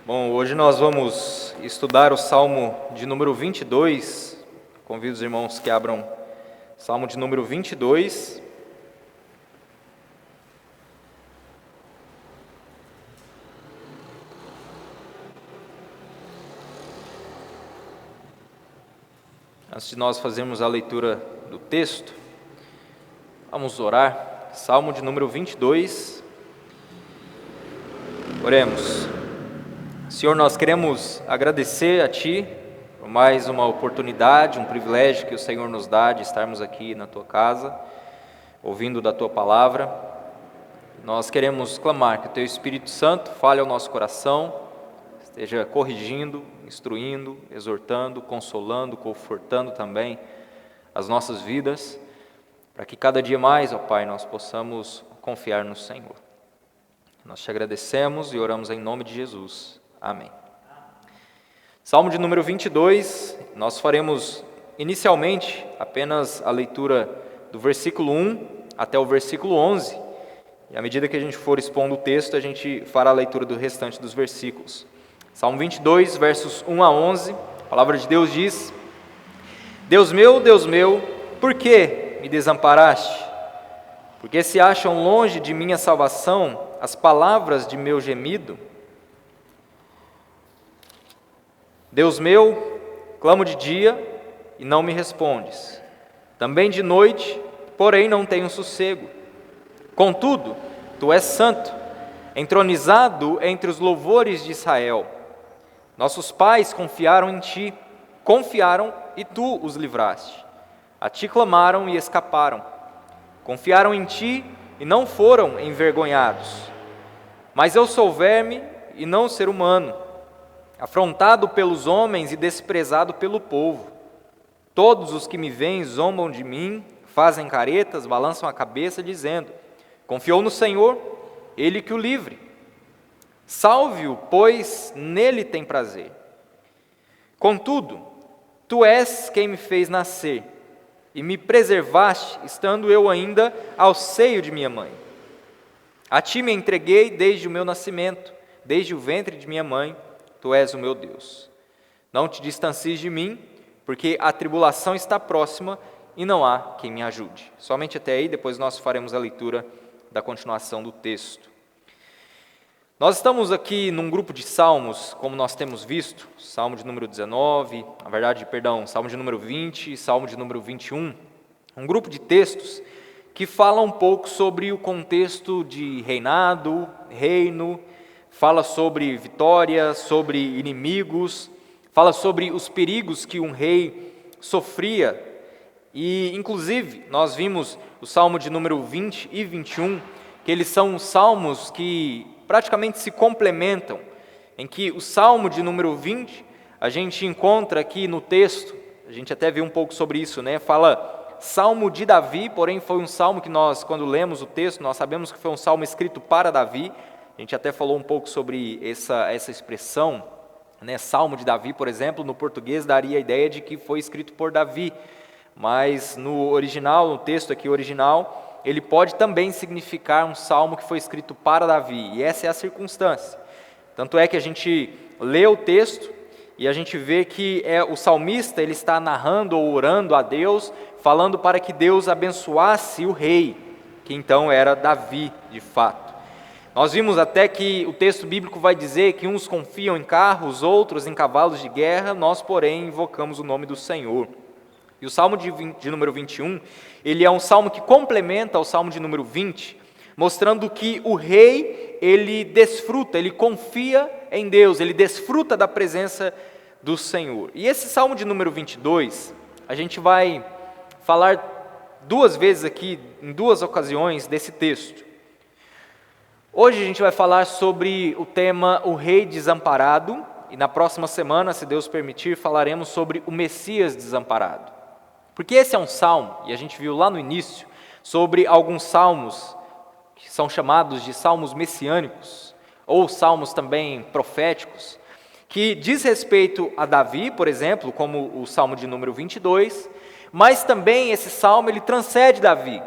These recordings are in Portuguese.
Bom, hoje nós vamos estudar o Salmo de número 22. Convido os irmãos que abram Salmo de número 22. Antes de nós fazermos a leitura do texto, vamos orar. Salmo de número 22. Oremos. Senhor, nós queremos agradecer a Ti por mais uma oportunidade, um privilégio que o Senhor nos dá de estarmos aqui na Tua casa, ouvindo da Tua palavra. Nós queremos clamar que o Teu Espírito Santo fale ao nosso coração, esteja corrigindo, instruindo, exortando, consolando, confortando também as nossas vidas, para que cada dia mais, ó Pai, nós possamos confiar no Senhor. Nós te agradecemos e oramos em nome de Jesus. Amém. Salmo de número 22, nós faremos inicialmente apenas a leitura do versículo 1 até o versículo 11, e à medida que a gente for expondo o texto, a gente fará a leitura do restante dos versículos. Salmo 22, versos 1 a 11, a palavra de Deus diz: Deus meu, por que me desamparaste? Porque se acham longe de minha salvação as palavras de meu gemido? Deus meu, clamo de dia e não me respondes, também de noite, porém não tenho sossego. Contudo, Tu és santo, entronizado entre os louvores de Israel. Nossos pais confiaram em Ti, confiaram e Tu os livraste. A Ti clamaram e escaparam. Confiaram em Ti e não foram envergonhados. Mas eu sou verme e não ser humano, afrontado pelos homens e desprezado pelo povo. Todos os que me veem zombam de mim, fazem caretas, balançam a cabeça, dizendo: confiou no Senhor, Ele que o livre. Salve-o, pois nele tem prazer. Contudo, Tu és quem me fez nascer, e me preservaste, estando eu ainda ao seio de minha mãe. A Ti me entreguei desde o meu nascimento, desde o ventre de minha mãe. Tu és o meu Deus. Não te distancies de mim, porque a tribulação está próxima e não há quem me ajude. Somente até aí, depois nós faremos a leitura da continuação do texto. Nós estamos aqui num grupo de salmos, como nós temos visto, Salmo de número 19, Salmo de número 20 e Salmo de número 21, um grupo de textos que fala um pouco sobre o contexto de reinado, reino, fala sobre vitória, sobre inimigos, fala sobre os perigos que um rei sofria. E, inclusive, nós vimos o Salmo de número 20 e 21, que eles são salmos que praticamente se complementam, em que o Salmo de número 20, a gente encontra aqui no texto, a gente até viu um pouco sobre isso, né? Fala Salmo de Davi, porém foi um salmo que nós, quando lemos o texto, nós sabemos que foi um salmo escrito para Davi. A gente até falou um pouco sobre essa expressão, né? Salmo de Davi, por exemplo, no português daria a ideia de que foi escrito por Davi, mas no original, no texto aqui original, ele pode também significar um salmo que foi escrito para Davi, e essa é a circunstância. Tanto é que a gente lê o texto e a gente vê que o salmista ele está narrando ou orando a Deus, falando para que Deus abençoasse o rei, que então era Davi de fato. Nós vimos até que o texto bíblico vai dizer que uns confiam em carros, outros em cavalos de guerra, nós, porém, invocamos o nome do Senhor. E o Salmo de número 21, ele é um salmo que complementa o Salmo de número 20, mostrando que o rei, ele desfruta, ele confia em Deus, ele desfruta da presença do Senhor. E esse Salmo de número 22, a gente vai falar duas vezes aqui, em duas ocasiões, desse texto. Hoje a gente vai falar sobre o tema O Rei Desamparado, e na próxima semana, se Deus permitir, falaremos sobre o Messias Desamparado. Porque esse é um salmo, e a gente viu lá no início, sobre alguns salmos que são chamados de salmos messiânicos, ou salmos também proféticos, que diz respeito a Davi, por exemplo, como o Salmo de número 22, mas também esse salmo ele transcende Davi.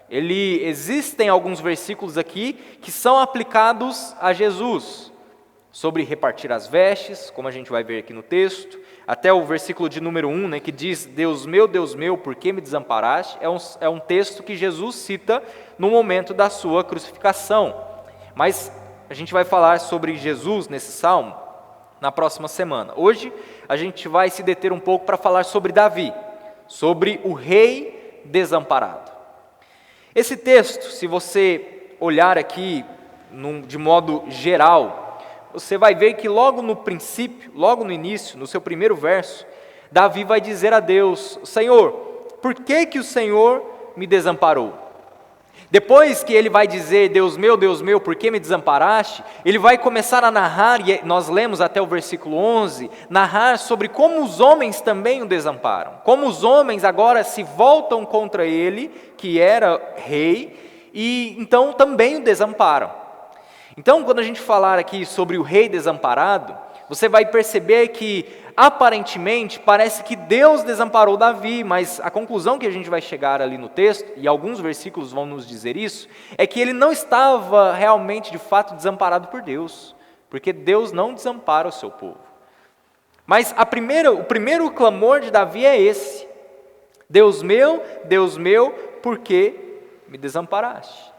Existem alguns versículos aqui que são aplicados a Jesus. sobre repartir as vestes, como a gente vai ver aqui no texto, até o versículo de número 1, né, que diz, Deus meu, por que me desamparaste? É um texto que Jesus cita no momento da sua crucificação. Mas a gente vai falar sobre Jesus nesse salmo na próxima semana. Hoje a gente vai se deter um pouco para falar sobre Davi, sobre o rei desamparado. Esse texto, se você olhar aqui de modo geral, você vai ver que logo no princípio, logo no início, no seu primeiro verso, Davi vai dizer a Deus, Senhor, por que o Senhor me desamparou? Depois que ele vai dizer, Deus meu, por que me desamparaste? Ele vai começar a narrar, e nós lemos até o versículo 11, narrar sobre como os homens também o desamparam. Como os homens agora se voltam contra ele, que era rei, e então também o desamparam. Então, quando a gente falar aqui sobre o rei desamparado, você vai perceber que, aparentemente, parece que Deus desamparou Davi, mas a conclusão que a gente vai chegar ali no texto, e alguns versículos vão nos dizer isso, é que ele não estava realmente, de fato, desamparado por Deus, porque Deus não desampara o seu povo. Mas o primeiro clamor de Davi é esse, Deus meu, por que me desamparaste?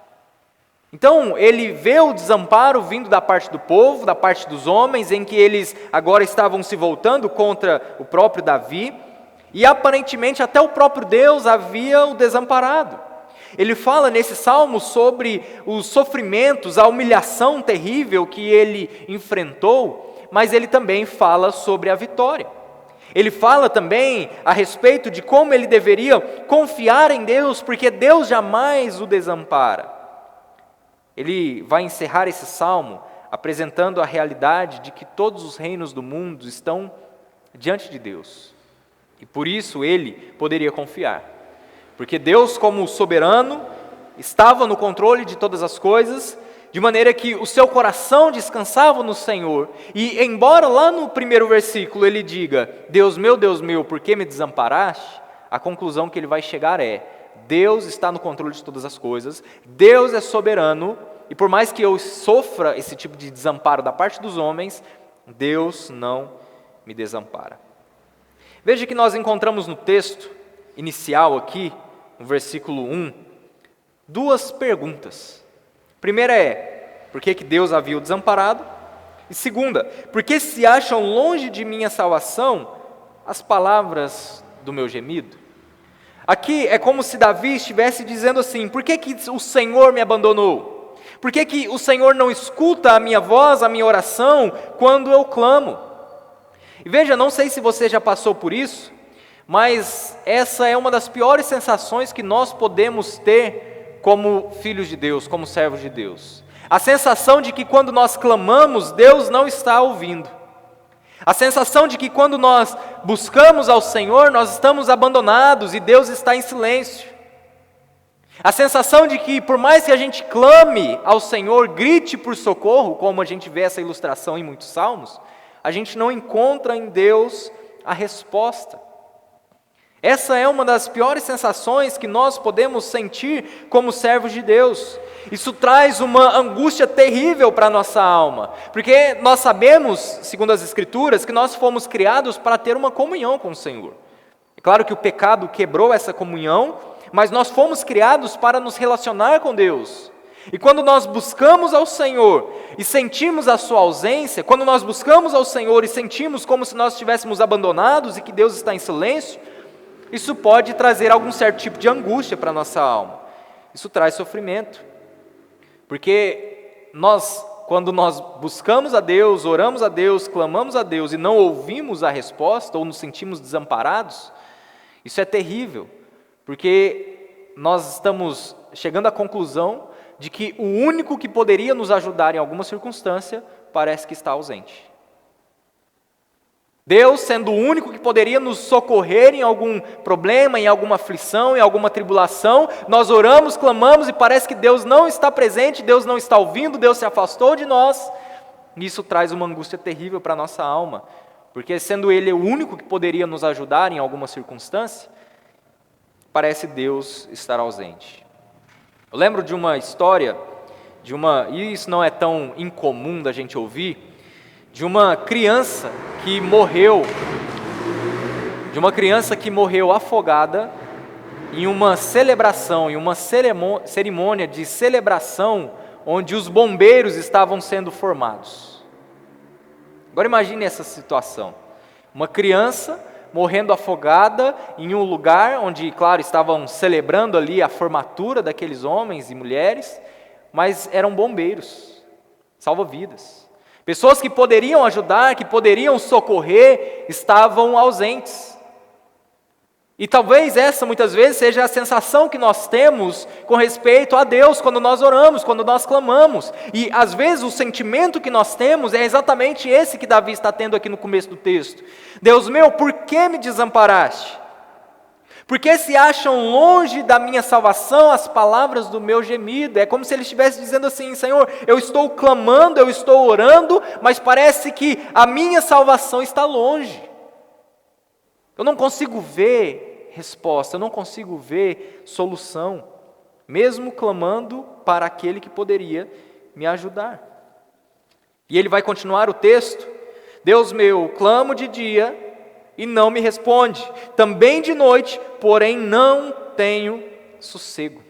Então, ele vê o desamparo vindo da parte do povo, da parte dos homens, em que eles agora estavam se voltando contra o próprio Davi, e aparentemente até o próprio Deus havia o desamparado. Ele fala nesse salmo sobre os sofrimentos, a humilhação terrível que ele enfrentou, mas ele também fala sobre a vitória. Ele fala também a respeito de como ele deveria confiar em Deus, porque Deus jamais o desampara. Ele vai encerrar esse salmo apresentando a realidade de que todos os reinos do mundo estão diante de Deus. E por isso ele poderia confiar. Porque Deus, como soberano, estava no controle de todas as coisas, de maneira que o seu coração descansava no Senhor. E embora lá no primeiro versículo ele diga, Deus meu, por que me desamparaste? A conclusão que ele vai chegar é, Deus está no controle de todas as coisas, Deus é soberano, e por mais que eu sofra esse tipo de desamparo da parte dos homens, Deus não me desampara. Veja que nós encontramos no texto inicial aqui, no versículo 1, duas perguntas. Primeira é, por que Deus havia o desamparado? E segunda, por que se acham longe de minha salvação as palavras do meu gemido? Aqui é como se Davi estivesse dizendo assim, por que o Senhor me abandonou? Por que o Senhor não escuta a minha voz, a minha oração, quando eu clamo? E veja, não sei se você já passou por isso, mas essa é uma das piores sensações que nós podemos ter como filhos de Deus, como servos de Deus. A sensação de que quando nós clamamos, Deus não está ouvindo. A sensação de que quando nós buscamos ao Senhor, nós estamos abandonados e Deus está em silêncio. A sensação de que por mais que a gente clame ao Senhor, grite por socorro, como a gente vê essa ilustração em muitos salmos, a gente não encontra em Deus a resposta. Essa é uma das piores sensações que nós podemos sentir como servos de Deus. Isso traz uma angústia terrível para a nossa alma, porque nós sabemos, segundo as Escrituras, que nós fomos criados para ter uma comunhão com o Senhor. É claro que o pecado quebrou essa comunhão, mas nós fomos criados para nos relacionar com Deus. E quando nós buscamos ao Senhor e sentimos a sua ausência, quando nós buscamos ao Senhor e sentimos como se nós estivéssemos abandonados e que Deus está em silêncio, isso pode trazer algum certo tipo de angústia para a nossa alma. Isso traz sofrimento. Porque quando nós buscamos a Deus, oramos a Deus, clamamos a Deus e não ouvimos a resposta ou nos sentimos desamparados, isso é terrível. Porque nós estamos chegando à conclusão de que o único que poderia nos ajudar em alguma circunstância parece que está ausente. Deus, sendo o único que poderia nos socorrer em algum problema, em alguma aflição, em alguma tribulação, nós oramos, clamamos e parece que Deus não está presente, Deus não está ouvindo, Deus se afastou de nós. Isso traz uma angústia terrível para a nossa alma, porque sendo Ele o único que poderia nos ajudar em alguma circunstância, parece Deus estar ausente. Eu lembro de uma história, e isso não é tão incomum da gente ouvir, de uma criança que morreu afogada em uma celebração, em uma cerimônia de celebração onde os bombeiros estavam sendo formados. Agora imagine essa situação, uma criança morrendo afogada em um lugar onde, claro, estavam celebrando ali a formatura daqueles homens e mulheres, mas eram bombeiros, salva-vidas. Pessoas que poderiam ajudar, que poderiam socorrer, estavam ausentes. E talvez essa muitas vezes seja a sensação que nós temos com respeito a Deus quando nós oramos, quando nós clamamos. E às vezes o sentimento que nós temos é exatamente esse que Davi está tendo aqui no começo do texto. Deus meu, por que me desamparaste? Por que se acham longe da minha salvação as palavras do meu gemido? É como se ele estivesse dizendo assim: Senhor, eu estou clamando, eu estou orando, mas parece que a minha salvação está longe. Eu não consigo ver resposta, eu não consigo ver solução, mesmo clamando para aquele que poderia me ajudar. E ele vai continuar o texto: Deus meu, clamo de dia e não me responde, também de noite, porém não tenho sossego.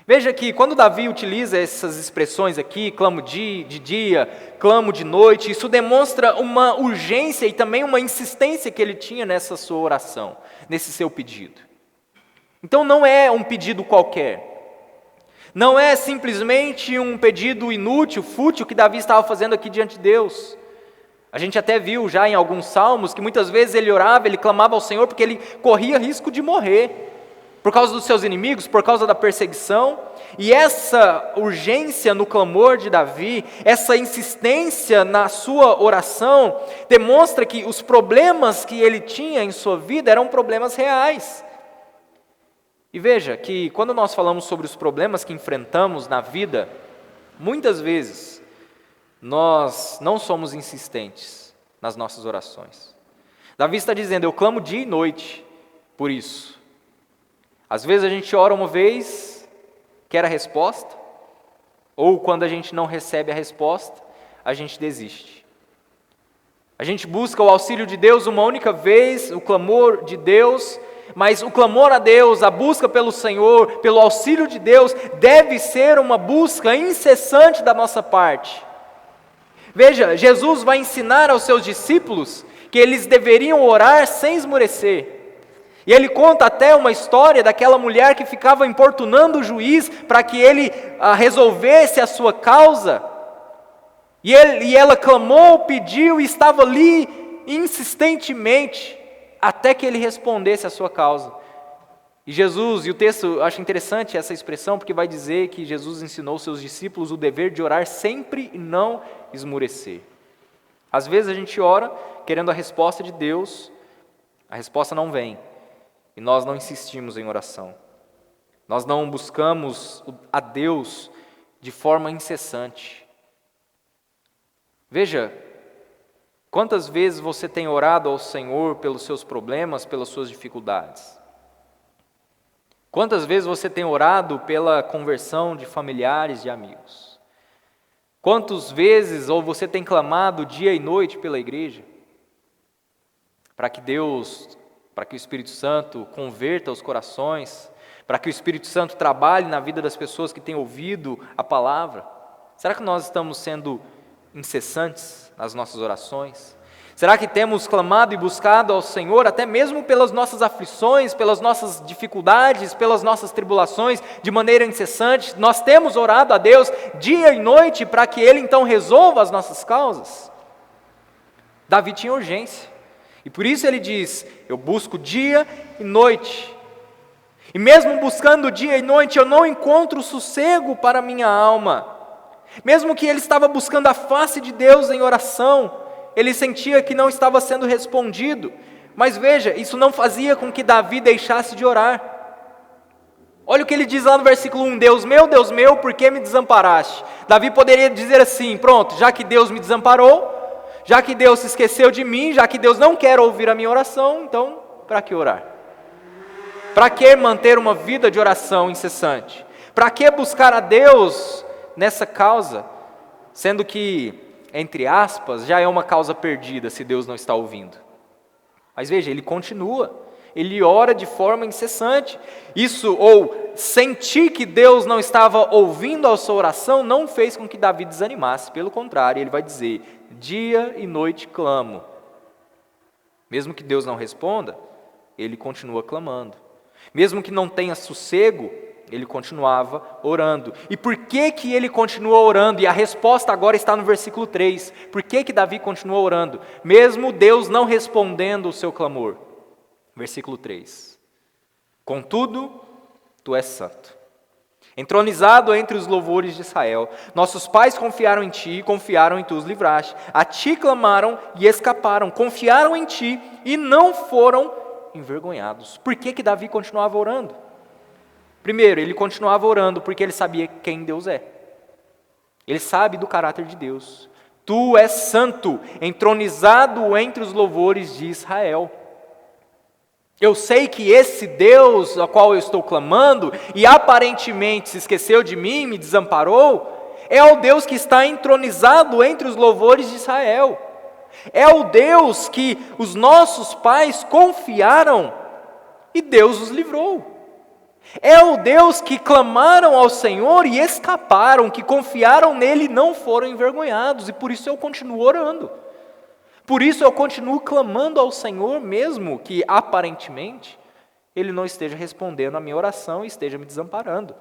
Veja que quando Davi utiliza essas expressões aqui, clamo de dia, clamo de noite, isso demonstra uma urgência e também uma insistência que ele tinha nessa sua oração, nesse seu pedido. Então não é um pedido qualquer, não é simplesmente um pedido inútil, fútil que Davi estava fazendo aqui diante de Deus. A gente até viu já em alguns salmos que muitas vezes ele orava, ele clamava ao Senhor porque ele corria risco de morrer, por causa dos seus inimigos, por causa da perseguição. E essa urgência no clamor de Davi, essa insistência na sua oração, demonstra que os problemas que ele tinha em sua vida eram problemas reais. E veja que quando nós falamos sobre os problemas que enfrentamos na vida, muitas vezes nós não somos insistentes nas nossas orações. Davi está dizendo: eu clamo dia e noite por isso. Às vezes a gente ora uma vez, quer a resposta, ou quando a gente não recebe a resposta, a gente desiste. A gente busca o auxílio de Deus uma única vez, o clamor de Deus, mas o clamor a Deus, a busca pelo Senhor, pelo auxílio de Deus, deve ser uma busca incessante da nossa parte. Veja, Jesus vai ensinar aos seus discípulos que eles deveriam orar sem esmorecer. E ele conta até uma história daquela mulher que ficava importunando o juiz para que ele resolvesse a sua causa. E ela clamou, pediu e estava ali insistentemente até que ele respondesse a sua causa. E Jesus, e o texto, eu acho interessante essa expressão, porque vai dizer que Jesus ensinou aos seus discípulos o dever de orar sempre e não esmorecer. Às vezes a gente ora querendo a resposta de Deus, a resposta não vem. E nós não insistimos em oração. Nós não buscamos a Deus de forma incessante. Veja, quantas vezes você tem orado ao Senhor pelos seus problemas, pelas suas dificuldades? Quantas vezes você tem orado pela conversão de familiares e amigos? Quantas vezes ou você tem clamado dia e noite pela igreja? Para que o Espírito Santo converta os corações, para que o Espírito Santo trabalhe na vida das pessoas que têm ouvido a palavra. Será que nós estamos sendo incessantes nas nossas orações? Será que temos clamado e buscado ao Senhor, até mesmo pelas nossas aflições, pelas nossas dificuldades, pelas nossas tribulações, de maneira incessante? Nós temos orado a Deus dia e noite para que Ele então resolva as nossas causas? Davi tinha urgência. E por isso ele diz: eu busco dia e noite. E mesmo buscando dia e noite, eu não encontro sossego para a minha alma. Mesmo que ele estava buscando a face de Deus em oração, ele sentia que não estava sendo respondido. Mas veja, isso não fazia com que Davi deixasse de orar. Olha o que ele diz lá no versículo 1: Deus meu, por que me desamparaste? Davi poderia dizer assim: pronto, já que Deus me desamparou, já que Deus se esqueceu de mim, já que Deus não quer ouvir a minha oração, então, para que orar? Para que manter uma vida de oração incessante? Para que buscar a Deus nessa causa? Sendo que entre aspas, já é uma causa perdida se Deus não está ouvindo. Mas veja, ele continua, ele ora de forma incessante. Isso, ou sentir que Deus não estava ouvindo a sua oração, não fez com que Davi desanimasse. Pelo contrário, ele vai dizer: dia e noite clamo. Mesmo que Deus não responda, ele continua clamando. Mesmo que não tenha sossego, ele continuava orando. E por que que ele continua orando? E a resposta agora está no versículo 3. Por que que Davi continua orando? Mesmo Deus não respondendo o seu clamor. Versículo 3. Contudo, tu és santo, entronizado entre os louvores de Israel. Nossos pais confiaram em ti e confiaram e tu os livraste. A ti clamaram e escaparam. Confiaram em ti e não foram envergonhados. Por que que Davi continuava orando? Primeiro, ele continuava orando porque ele sabia quem Deus é. Ele sabe do caráter de Deus. Tu és santo, entronizado entre os louvores de Israel. Eu sei que esse Deus a qual eu estou clamando e aparentemente se esqueceu de mim, me desamparou, é o Deus que está entronizado entre os louvores de Israel. É o Deus que os nossos pais confiaram e Deus os livrou. É o Deus que clamaram ao Senhor e escaparam, que confiaram nele e não foram envergonhados. E por isso eu continuo orando. Por isso eu continuo clamando ao Senhor, mesmo que aparentemente Ele não esteja respondendo a minha oração e esteja me desamparando.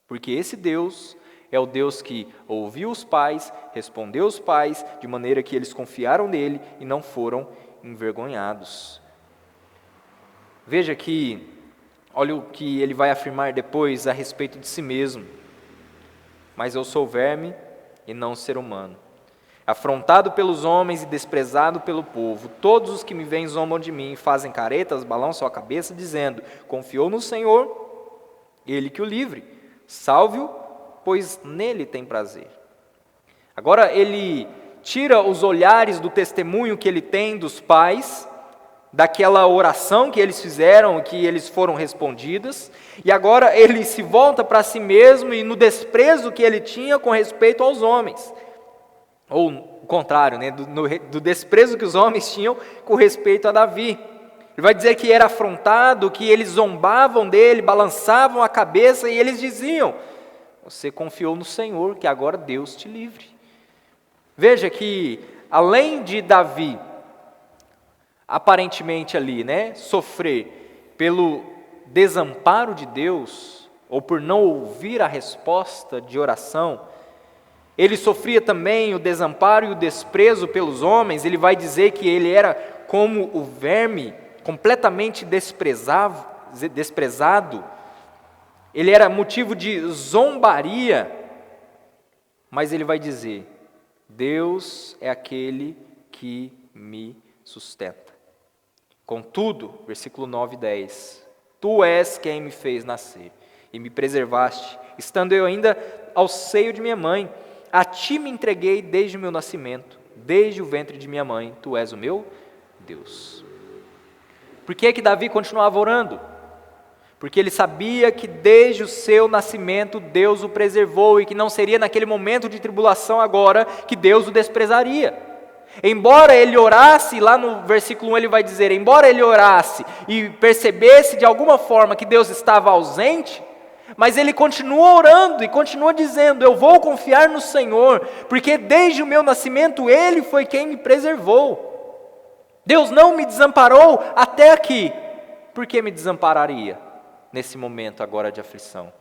Porque esse Deus é o Deus que ouviu os pais, respondeu os pais, de maneira que eles confiaram nele e não foram envergonhados. Veja que, olha o que ele vai afirmar depois a respeito de si mesmo. Mas eu sou verme e não ser humano, afrontado pelos homens e desprezado pelo povo. Todos os que me veem zombam de mim, fazem caretas, balançam a cabeça, dizendo: confiou no Senhor, Ele que o livre. Salve-o, pois nele tem prazer. Agora ele tira os olhares do testemunho que ele tem dos pais, daquela oração que eles fizeram, que eles foram respondidas, e agora ele se volta para si mesmo e no desprezo que ele tinha com respeito aos homens. Ou o contrário, né, do desprezo que os homens tinham com respeito a Davi. Ele vai dizer que era afrontado, que eles zombavam dele, balançavam a cabeça e eles diziam: você confiou no Senhor, que agora Deus te livre. Veja que, além de Davi, aparentemente ali, sofrer pelo desamparo de Deus, ou por não ouvir a resposta de oração, ele sofria também o desamparo e o desprezo pelos homens. Ele vai dizer que ele era como o verme, completamente desprezado. Ele era motivo de zombaria, mas ele vai dizer: Deus é aquele que me sustenta. Contudo, versículo 9 e 10, tu és quem me fez nascer e me preservaste, estando eu ainda ao seio de minha mãe. A ti me entreguei desde o meu nascimento, desde o ventre de minha mãe, tu és o meu Deus. Por que Davi continuava orando? Porque ele sabia que desde o seu nascimento Deus o preservou e que não seria naquele momento de tribulação agora que Deus o desprezaria. Embora ele orasse, lá no versículo 1 ele vai dizer, embora ele orasse e percebesse de alguma forma que Deus estava ausente, mas ele continua orando e continua dizendo: eu vou confiar no Senhor, porque desde o meu nascimento Ele foi quem me preservou. Deus não me desamparou até aqui, por que me desampararia nesse momento agora de aflição?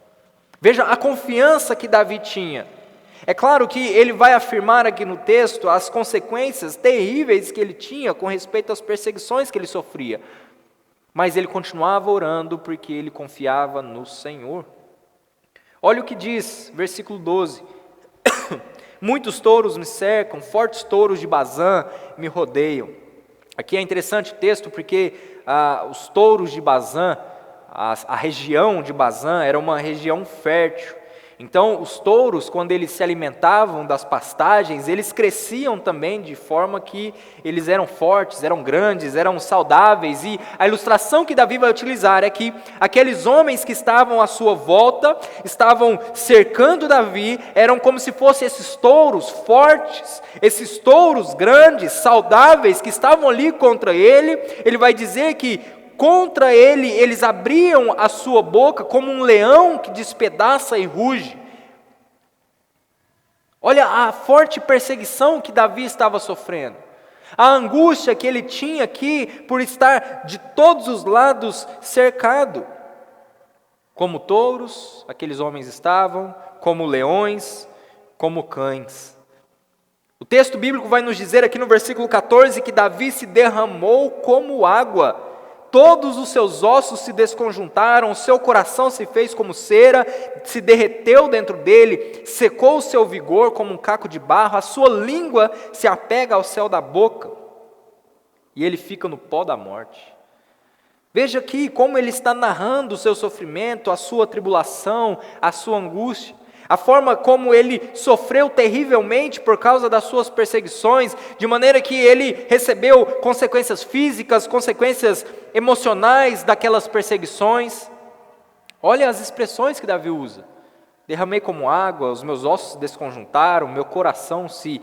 Veja a confiança que Davi tinha. É claro que ele vai afirmar aqui no texto as consequências terríveis que ele tinha com respeito às perseguições que ele sofria, mas ele continuava orando porque ele confiava no Senhor. Olha o que diz, versículo 12: muitos touros me cercam, fortes touros de Bazã me rodeiam. Aqui é interessante o texto porque os touros de Bazã, a região de Bazã era uma região fértil. Então, os touros, quando eles se alimentavam das pastagens, eles cresciam também de forma que eles eram fortes, eram grandes, eram saudáveis. E a ilustração que Davi vai utilizar é que aqueles homens que estavam à sua volta, estavam cercando Davi, eram como se fossem esses touros fortes, esses touros grandes, saudáveis, que estavam ali contra ele. Ele vai dizer que contra ele, eles abriam a sua boca como um leão que despedaça e ruge. Olha a forte perseguição que Davi estava sofrendo. A angústia que ele tinha aqui por estar de todos os lados cercado. Como touros, aqueles homens estavam, como leões, como cães. O texto bíblico vai nos dizer aqui no versículo 14 que Davi se derramou como água. Todos os seus ossos se desconjuntaram, o seu coração se fez como cera, se derreteu dentro dele, secou o seu vigor como um caco de barro, a sua língua se apega ao céu da boca, e ele fica no pó da morte. Veja aqui como ele está narrando o seu sofrimento, a sua tribulação, a sua angústia. A forma como ele sofreu terrivelmente por causa das suas perseguições, de maneira que ele recebeu consequências físicas, consequências emocionais daquelas perseguições. Olha as expressões que Davi usa. Derramei como água, os meus ossos se desconjuntaram, meu coração se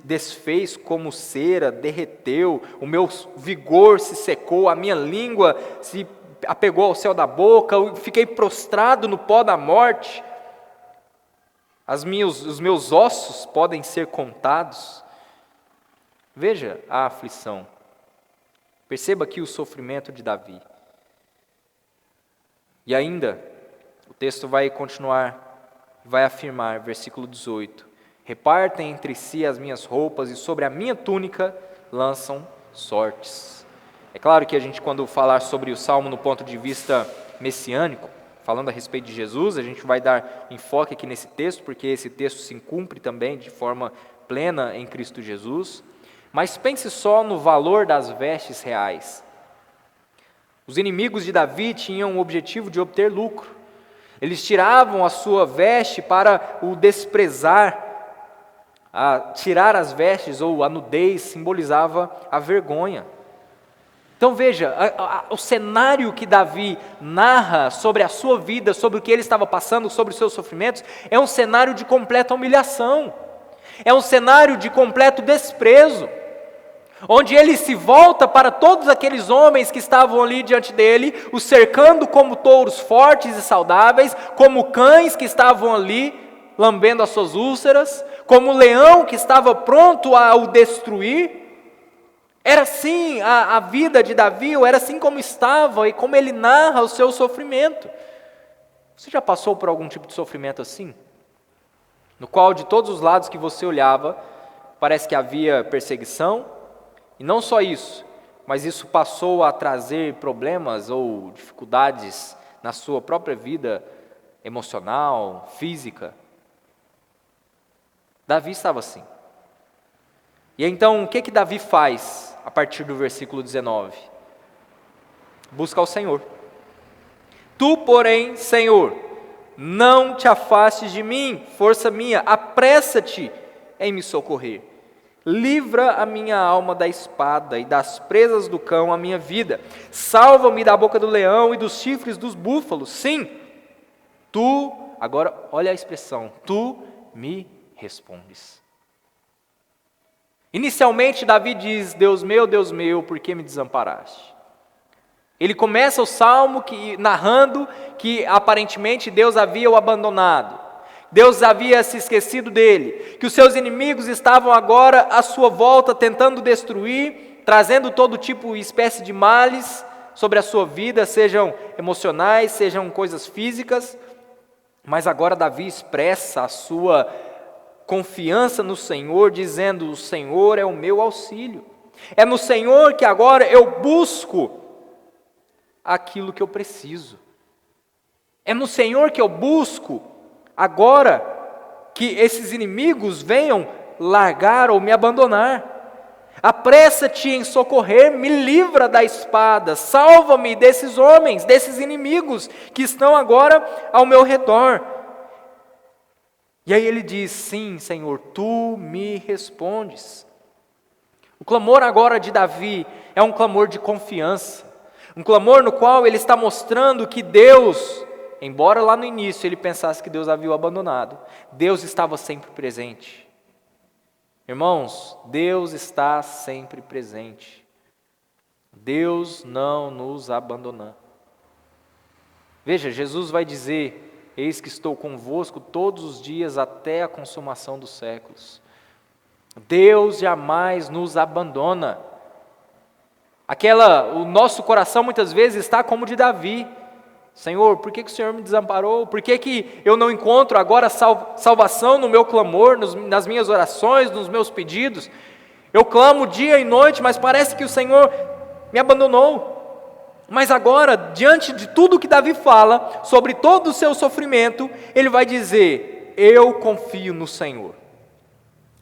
desfez como cera, derreteu, o meu vigor se secou, a minha língua se apegou ao céu da boca, eu fiquei prostrado no pó da morte. Os meus ossos podem ser contados. Veja a aflição. Perceba aqui o sofrimento de Davi. E ainda, o texto vai continuar, vai afirmar, versículo 18: repartem entre si as minhas roupas e sobre a minha túnica lançam sortes. É claro que a gente, quando falar sobre o Salmo no ponto de vista messiânico, falando a respeito de Jesus, a gente vai dar enfoque aqui nesse texto, porque esse texto se cumpre também de forma plena em Cristo Jesus. Mas pense só no valor das vestes reais. Os inimigos de Davi tinham o objetivo de obter lucro. Eles tiravam a sua veste para o desprezar. Tirar as vestes ou a nudez simbolizava a vergonha. Então veja, o cenário que Davi narra sobre a sua vida, sobre o que ele estava passando, sobre os seus sofrimentos, é um cenário de completa humilhação, é um cenário de completo desprezo, onde ele se volta para todos aqueles homens que estavam ali diante dele, os cercando como touros fortes e saudáveis, como cães que estavam ali lambendo as suas úlceras, como leão que estava pronto a o destruir. Era assim a vida de Davi, ou era assim como estava e como ele narra o seu sofrimento. Você já passou por algum tipo de sofrimento assim? No qual de todos os lados que você olhava, parece que havia perseguição, e não só isso, mas isso passou a trazer problemas ou dificuldades na sua própria vida emocional, física. Davi estava assim. E então, o que Davi faz a partir do versículo 19? Busca ao Senhor. Tu, porém, Senhor, não te afastes de mim, força minha, apressa-te em me socorrer. Livra a minha alma da espada e das presas do cão a minha vida. Salva-me da boca do leão e dos chifres dos búfalos. Sim, tu, agora olha a expressão, tu me respondes. Inicialmente Davi diz: Deus meu, por que me desamparaste? Ele começa o salmo narrando que aparentemente Deus havia o abandonado, Deus havia se esquecido dele, que os seus inimigos estavam agora à sua volta tentando destruir, trazendo todo tipo e espécie de males sobre a sua vida, sejam emocionais, sejam coisas físicas. Mas agora Davi expressa a sua confiança no Senhor, dizendo: o Senhor é o meu auxílio. É no Senhor que agora eu busco aquilo que eu preciso. É no Senhor que eu busco agora que esses inimigos venham largar ou me abandonar. Apressa-te em socorrer, me livra da espada, salva-me desses homens, desses inimigos que estão agora ao meu redor. E aí ele diz: sim, Senhor, tu me respondes. O clamor agora de Davi é um clamor de confiança, um clamor no qual ele está mostrando que Deus, embora lá no início ele pensasse que Deus havia o abandonado, Deus estava sempre presente. Irmãos, Deus está sempre presente. Deus não nos abandona. Veja, Jesus vai dizer: eis que estou convosco todos os dias até a consumação dos séculos. Deus jamais nos abandona. O nosso coração muitas vezes está como o de Davi: Senhor, por que o Senhor me desamparou? Por que eu não encontro agora salvação no meu clamor, nas minhas orações, nos meus pedidos? Eu clamo dia e noite, mas parece que o Senhor me abandonou. Mas agora, diante de tudo que Davi fala, sobre todo o seu sofrimento, ele vai dizer: eu confio no Senhor.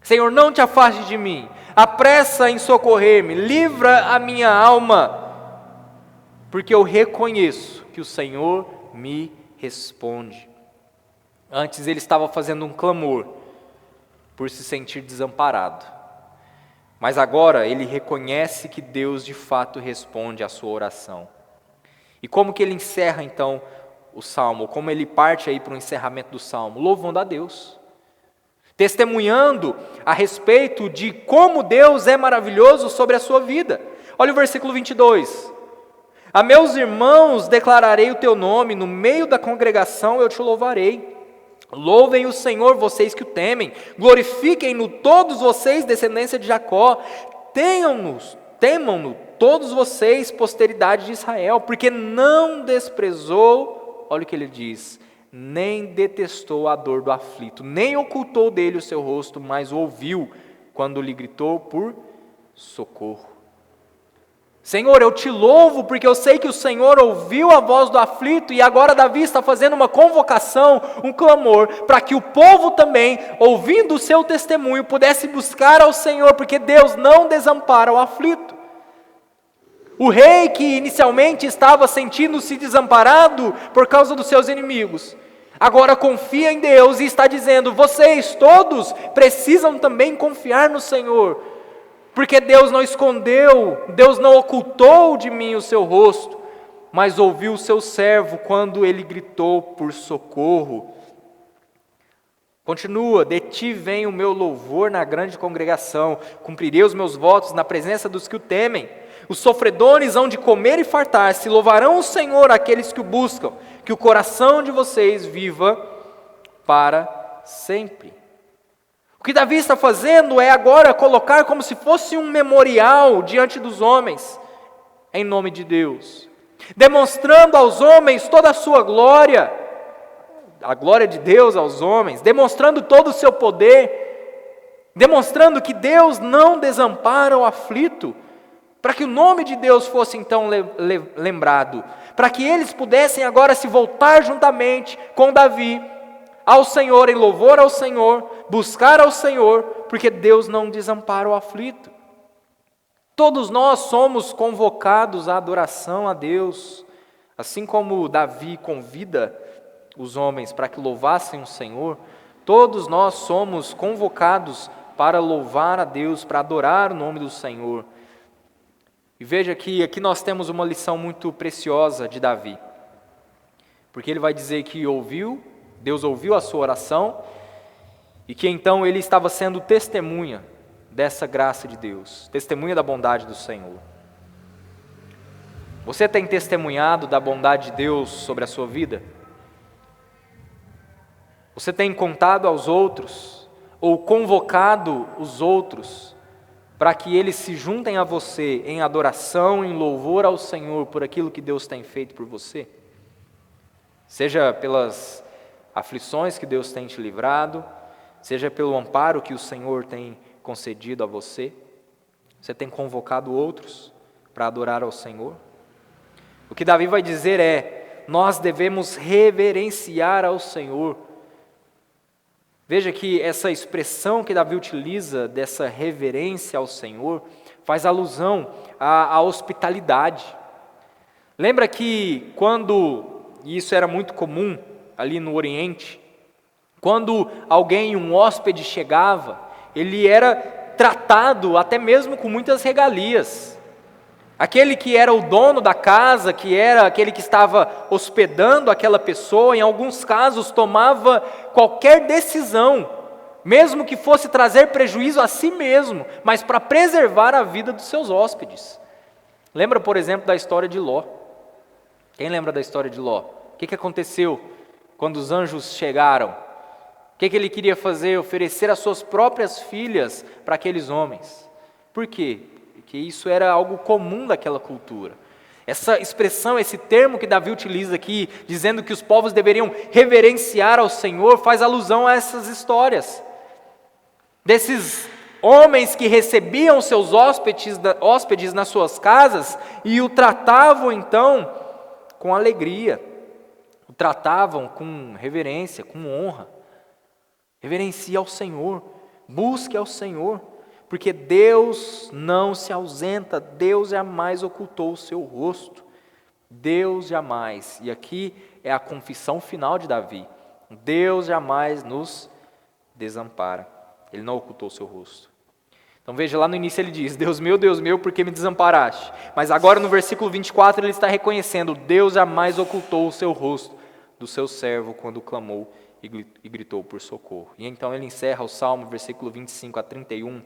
Senhor, não te afaste de mim, apressa em socorrer-me, livra a minha alma, porque eu reconheço que o Senhor me responde. Antes ele estava fazendo um clamor por se sentir desamparado, mas agora ele reconhece que Deus de fato responde à sua oração. E como que ele encerra então o salmo? Como ele parte aí para o encerramento do salmo? Louvando a Deus, testemunhando a respeito de como Deus é maravilhoso sobre a sua vida. Olha o versículo 22. A meus irmãos declararei o teu nome, no meio da congregação eu te louvarei. Louvem o Senhor, vocês que o temem, glorifiquem-no todos vocês, descendência de Jacó, temam-no todos vocês, posteridade de Israel, porque não desprezou, olha o que ele diz, nem detestou a dor do aflito, nem ocultou dele o seu rosto, mas o ouviu quando lhe gritou por socorro. Senhor, eu te louvo porque eu sei que o Senhor ouviu a voz do aflito, e agora Davi está fazendo uma convocação, um clamor, para que o povo também, ouvindo o seu testemunho, pudesse buscar ao Senhor, porque Deus não desampara o aflito. O rei que inicialmente estava sentindo-se desamparado por causa dos seus inimigos, agora confia em Deus e está dizendo: vocês todos precisam também confiar no Senhor, porque Deus não escondeu, Deus não ocultou de mim o seu rosto, mas ouviu o seu servo quando ele gritou por socorro. Continua: de ti vem o meu louvor na grande congregação, cumprirei os meus votos na presença dos que o temem. Os sofredores hão de comer e fartar-se, louvarão o Senhor aqueles que o buscam, que o coração de vocês viva para sempre. O que Davi está fazendo é agora colocar como se fosse um memorial diante dos homens, em nome de Deus, demonstrando aos homens toda a sua glória, a glória de Deus aos homens, demonstrando todo o seu poder, demonstrando que Deus não desampara o aflito, para que o nome de Deus fosse então lembrado, para que eles pudessem agora se voltar juntamente com Davi ao Senhor, em louvor ao Senhor, buscar ao Senhor, porque Deus não desampara o aflito. Todos nós somos convocados à adoração a Deus, assim como Davi convida os homens para que louvassem o Senhor, todos nós somos convocados para louvar a Deus, para adorar o nome do Senhor. E veja que aqui nós temos uma lição muito preciosa de Davi, porque ele vai dizer que Deus ouviu a sua oração, e que então ele estava sendo testemunha dessa graça de Deus, testemunha da bondade do Senhor. Você tem testemunhado da bondade de Deus sobre a sua vida? Você tem contado aos outros, ou convocado os outros, para que eles se juntem a você em adoração, em louvor ao Senhor por aquilo que Deus tem feito por você? Seja pelas aflições que Deus tem te livrado, seja pelo amparo que o Senhor tem concedido a você. Você tem convocado outros para adorar ao Senhor? O que Davi vai dizer é: nós devemos reverenciar ao Senhor. Veja que essa expressão que Davi utiliza, dessa reverência ao Senhor, faz alusão à hospitalidade. Lembra que e isso era muito comum ali no Oriente, Quando alguém, um hóspede chegava, ele era tratado até mesmo com muitas regalias. Aquele que era o dono da casa, que era aquele que estava hospedando aquela pessoa, em alguns casos tomava qualquer decisão, mesmo que fosse trazer prejuízo a si mesmo, mas para preservar a vida dos seus hóspedes. Lembra, por exemplo, da história de Ló? Quem lembra da história de Ló? O que aconteceu quando os anjos chegaram? O que ele queria fazer? Oferecer as suas próprias filhas para aqueles homens. Por quê? Porque isso era algo comum daquela cultura. Essa expressão, esse termo que Davi utiliza aqui, dizendo que os povos deveriam reverenciar ao Senhor, faz alusão a essas histórias. Desses homens que recebiam seus hóspedes nas suas casas e o tratavam então com alegria, o tratavam com reverência, com honra. Reverencie ao Senhor, busque ao Senhor, porque Deus não se ausenta, Deus jamais ocultou o seu rosto, Deus jamais, e aqui é a confissão final de Davi, Deus jamais nos desampara, Ele não ocultou o seu rosto. Então veja, lá no início ele diz, Deus meu, por que me desamparaste? Mas agora no versículo 24 ele está reconhecendo, Deus jamais ocultou o seu rosto do seu servo quando clamou e gritou por socorro. E então ele encerra o Salmo, versículo 25 a 31,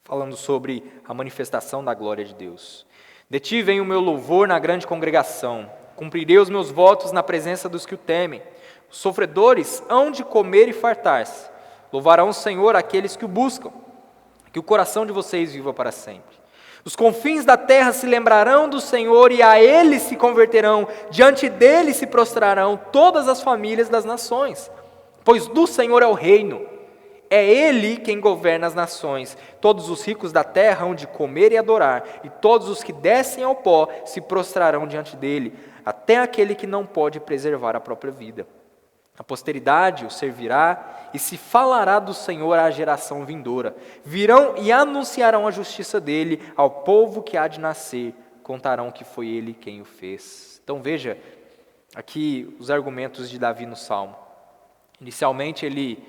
falando sobre a manifestação da glória de Deus. De ti vem o meu louvor na grande congregação, cumprirei os meus votos na presença dos que o temem. Os sofredores hão de comer e fartar-se, louvarão o Senhor aqueles que o buscam, que o coração de vocês viva para sempre. Os confins da terra se lembrarão do Senhor e a Ele se converterão, diante dEle se prostrarão todas as famílias das nações, pois do Senhor é o reino, é Ele quem governa as nações. Todos os ricos da terra hão de comer e adorar, e todos os que descem ao pó se prostrarão diante dEle, até aquele que não pode preservar a própria vida. A posteridade o servirá e se falará do Senhor à geração vindoura. Virão e anunciarão a justiça dele ao povo que há de nascer. Contarão que foi ele quem o fez. Então veja aqui os argumentos de Davi no Salmo. Inicialmente ele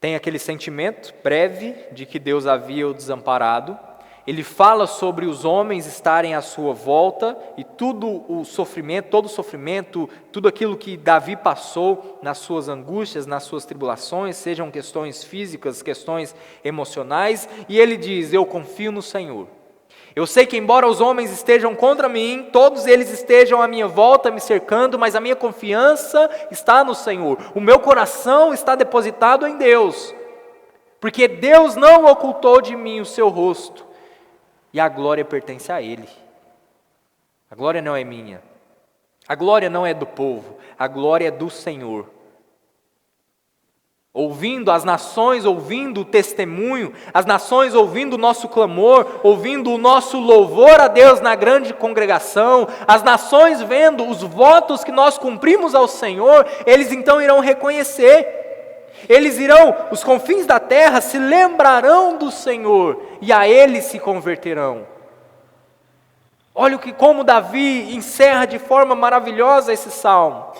tem aquele sentimento breve de que Deus havia o desamparado. Ele fala sobre os homens estarem à sua volta e todo o sofrimento, tudo aquilo que Davi passou nas suas angústias, nas suas tribulações, sejam questões físicas, questões emocionais, e ele diz, eu confio no Senhor. Eu sei que embora os homens estejam contra mim, todos eles estejam à minha volta me cercando, mas a minha confiança está no Senhor. O meu coração está depositado em Deus, porque Deus não ocultou de mim o seu rosto. E a glória pertence a Ele. A glória não é minha. A glória não é do povo. A glória é do Senhor. Ouvindo as nações, ouvindo o testemunho, as nações ouvindo o nosso clamor, ouvindo o nosso louvor a Deus na grande congregação, as nações vendo os votos que nós cumprimos ao Senhor, eles então irão reconhecer. Eles irão, os confins da terra se lembrarão do Senhor e a Ele se converterão. Olha como Davi encerra de forma maravilhosa esse salmo,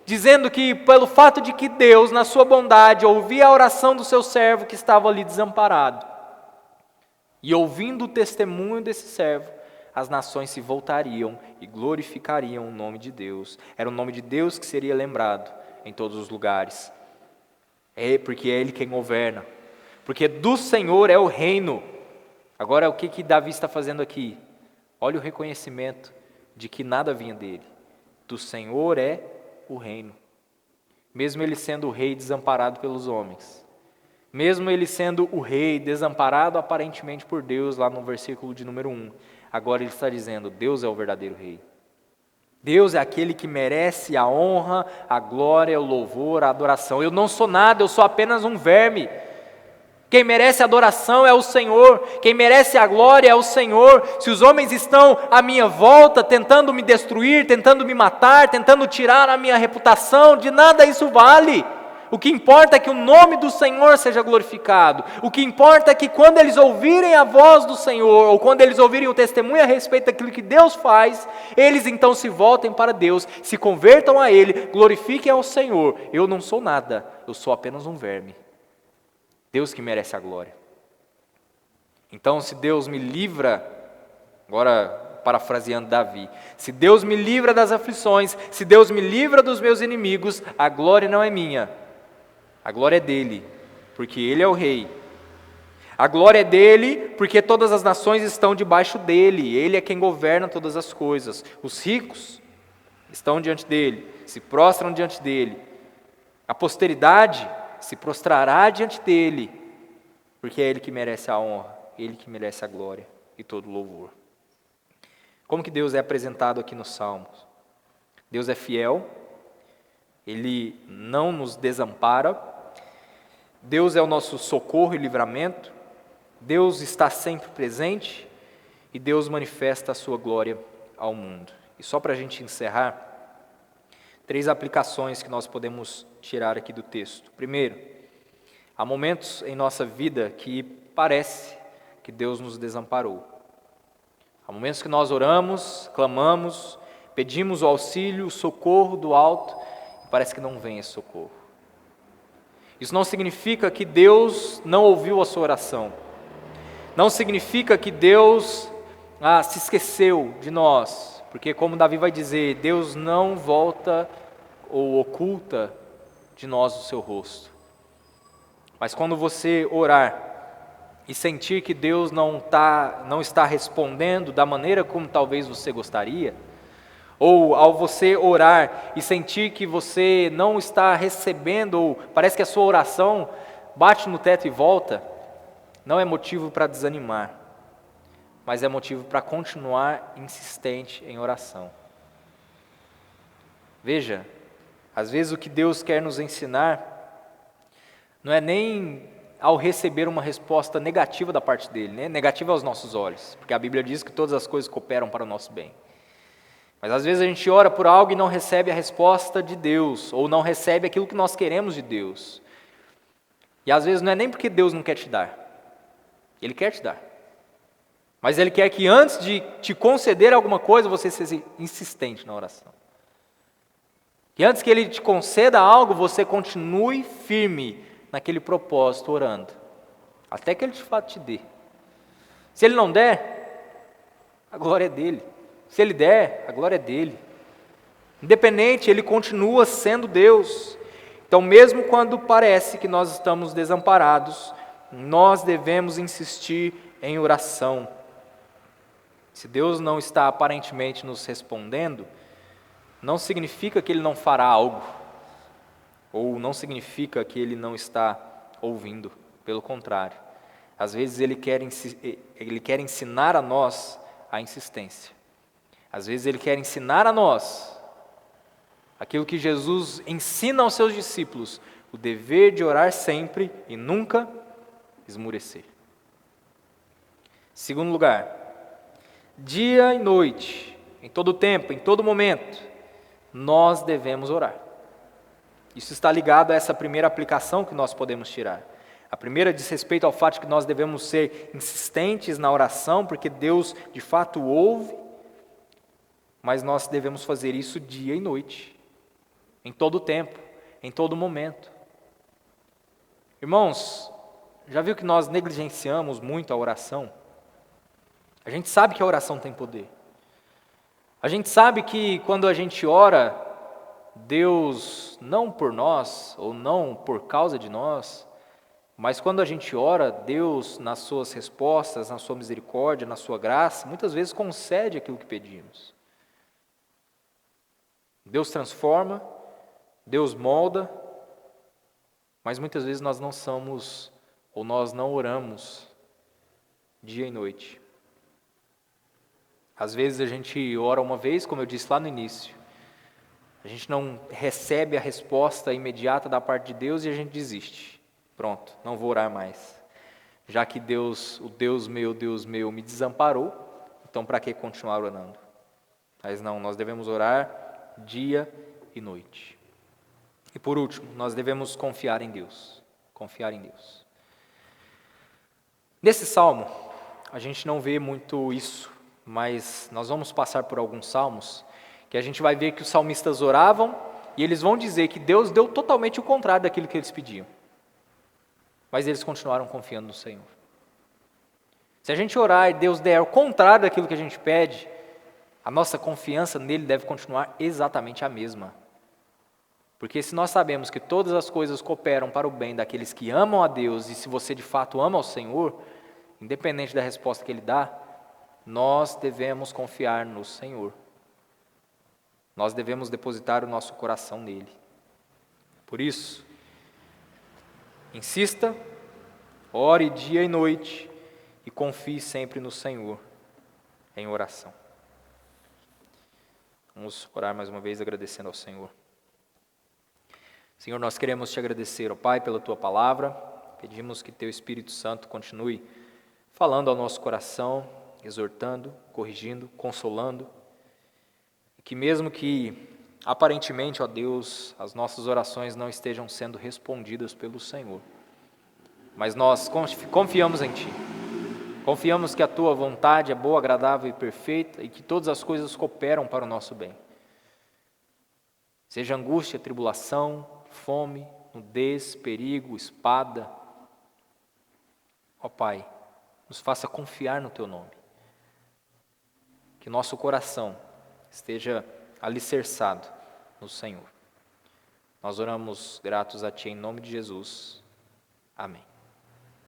dizendo que pelo fato de que Deus, na sua bondade, ouvia a oração do seu servo que estava ali desamparado, e ouvindo o testemunho desse servo, as nações se voltariam e glorificariam o nome de Deus. Era o nome de Deus que seria lembrado em todos os lugares. Porque é Ele quem governa, porque do Senhor é o reino. Agora o que Davi está fazendo aqui? Olha o reconhecimento de que nada vinha dele. Do Senhor é o reino. Mesmo ele sendo o rei desamparado pelos homens, mesmo ele sendo o rei desamparado aparentemente por Deus, lá no versículo de número 1, agora ele está dizendo, Deus é o verdadeiro rei. Deus é aquele que merece a honra, a glória, o louvor, a adoração. Eu não sou nada, eu sou apenas um verme. Quem merece a adoração é o Senhor, quem merece a glória é o Senhor. Se os homens estão à minha volta, tentando me destruir, tentando me matar, tentando tirar a minha reputação, de nada isso vale. O que importa é que o nome do Senhor seja glorificado. O que importa é que quando eles ouvirem a voz do Senhor, ou quando eles ouvirem o testemunho a respeito daquilo que Deus faz, eles então se voltem para Deus, se convertam a Ele, glorifiquem ao Senhor. Eu não sou nada, eu sou apenas um verme. Deus que merece a glória. Então, se Deus me livra, agora parafraseando Davi, se Deus me livra das aflições, se Deus me livra dos meus inimigos, a glória não é minha, a glória é dele, porque ele é o rei. A glória é dele, porque todas as nações estão debaixo dele, ele é quem governa todas as coisas. Os ricos estão diante dele, se prostram diante dele. A posteridade se prostrará diante dele, porque é ele que merece a honra, ele que merece a glória e todo o louvor. Como que Deus é apresentado aqui nos Salmos? Deus é fiel, Ele não nos desampara, Deus é o nosso socorro e livramento, Deus está sempre presente e Deus manifesta a sua glória ao mundo. E só para a gente encerrar, 3 aplicações que nós podemos tirar aqui do texto. Primeiro, há momentos em nossa vida que parece que Deus nos desamparou. Há momentos que nós oramos, clamamos, pedimos o auxílio, o socorro do alto, e parece que não vem esse socorro. Isso não significa que Deus não ouviu a sua oração. Não significa que Deus se esqueceu de nós, porque como Davi vai dizer, Deus não volta ou oculta de nós o seu rosto. Mas quando você orar, e sentir que Deus não está respondendo da maneira como talvez você gostaria, ou ao você orar e sentir que você não está recebendo, ou parece que a sua oração bate no teto e volta, não é motivo para desanimar, mas é motivo para continuar insistente em oração. Veja, às vezes o que Deus quer nos ensinar não é nem ao receber uma resposta negativa da parte dele, né? Negativa aos nossos olhos, porque a Bíblia diz que todas as coisas cooperam para o nosso bem. Mas às vezes a gente ora por algo e não recebe a resposta de Deus, ou não recebe aquilo que nós queremos de Deus. E às vezes não é nem porque Deus não quer te dar, Ele quer te dar. Mas Ele quer que antes de te conceder alguma coisa, você seja insistente na oração. Que antes que Ele te conceda algo, você continue firme naquele propósito, orando, até que Ele de fato te dê. Se Ele não der, a glória é dele. Se Ele der, a glória é dele. Independente, Ele continua sendo Deus. Então, mesmo quando parece que nós estamos desamparados, nós devemos insistir em oração. Se Deus não está aparentemente nos respondendo, não significa que Ele não fará algo, ou não significa que Ele não está ouvindo, pelo contrário. Às vezes Ele quer ensinar a nós a insistência. Às vezes Ele quer ensinar a nós aquilo que Jesus ensina aos seus discípulos, o dever de orar sempre e nunca esmurecer. Segundo lugar, dia e noite, em todo tempo, em todo momento, nós devemos orar. Isso está ligado a essa primeira aplicação que nós podemos tirar. A primeira diz respeito ao fato de que nós devemos ser insistentes na oração, porque Deus de fato ouve, mas nós devemos fazer isso dia e noite, em todo tempo, em todo momento. Irmãos, já viu que nós negligenciamos muito a oração? A gente sabe que a oração tem poder. A gente sabe que quando a gente ora, Deus, não por nós, ou não por causa de nós, mas quando a gente ora, Deus, nas suas respostas, na sua misericórdia, na sua graça, muitas vezes concede aquilo que pedimos. Deus transforma, Deus molda, mas muitas vezes nós não somos, ou nós não oramos dia e noite. Às vezes a gente ora uma vez, como eu disse lá no início, a gente não recebe a resposta imediata da parte de Deus e a gente desiste. Pronto, não vou orar mais. Já que Deus, o Deus meu, me desamparou, então para que continuar orando? Mas não, nós devemos orar dia e noite. E por último, nós devemos confiar em Deus. Confiar em Deus. Nesse salmo, a gente não vê muito isso, mas nós vamos passar por alguns salmos que a gente vai ver que os salmistas oravam e eles vão dizer que Deus deu totalmente o contrário daquilo que eles pediam. Mas eles continuaram confiando no Senhor. Se a gente orar e Deus der o contrário daquilo que a gente pede, a nossa confiança nele deve continuar exatamente a mesma. Porque se nós sabemos que todas as coisas cooperam para o bem daqueles que amam a Deus, e se você de fato ama ao Senhor, independente da resposta que Ele dá, nós devemos confiar no Senhor. Nós devemos depositar o nosso coração nele. Por isso, insista, ore dia e noite e confie sempre no Senhor em oração. Vamos orar mais uma vez agradecendo ao Senhor. Senhor, nós queremos te agradecer, ó Pai, pela Tua palavra. Pedimos que Teu Espírito Santo continue falando ao nosso coração, exortando, corrigindo, consolando. E que mesmo que aparentemente, ó Deus, as nossas orações não estejam sendo respondidas pelo Senhor, mas nós confiamos em Ti. Confiamos que a Tua vontade é boa, agradável e perfeita e que todas as coisas cooperam para o nosso bem. Seja angústia, tribulação, fome, nudez, perigo, espada. Ó Pai, nos faça confiar no Teu nome. Que nosso coração esteja alicerçado no Senhor. Nós oramos gratos a Ti em nome de Jesus. Amém.